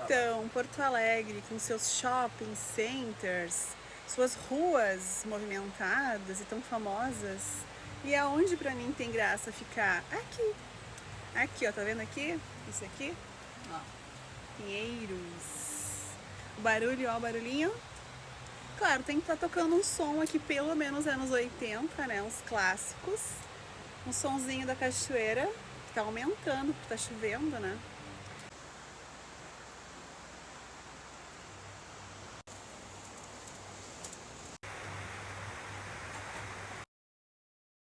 Então, Porto Alegre, com seus shopping centers, suas ruas movimentadas e tão famosas, e aonde pra mim tem graça ficar? Aqui. Aqui, ó, tá vendo aqui? Isso aqui? Ó, Pinheiros. O barulho, ó, o barulhinho. Claro, tem que estar tocando um som aqui, pelo menos anos 80, né? Uns clássicos. Um sonzinho da cachoeira, que tá aumentando, porque tá chovendo, né?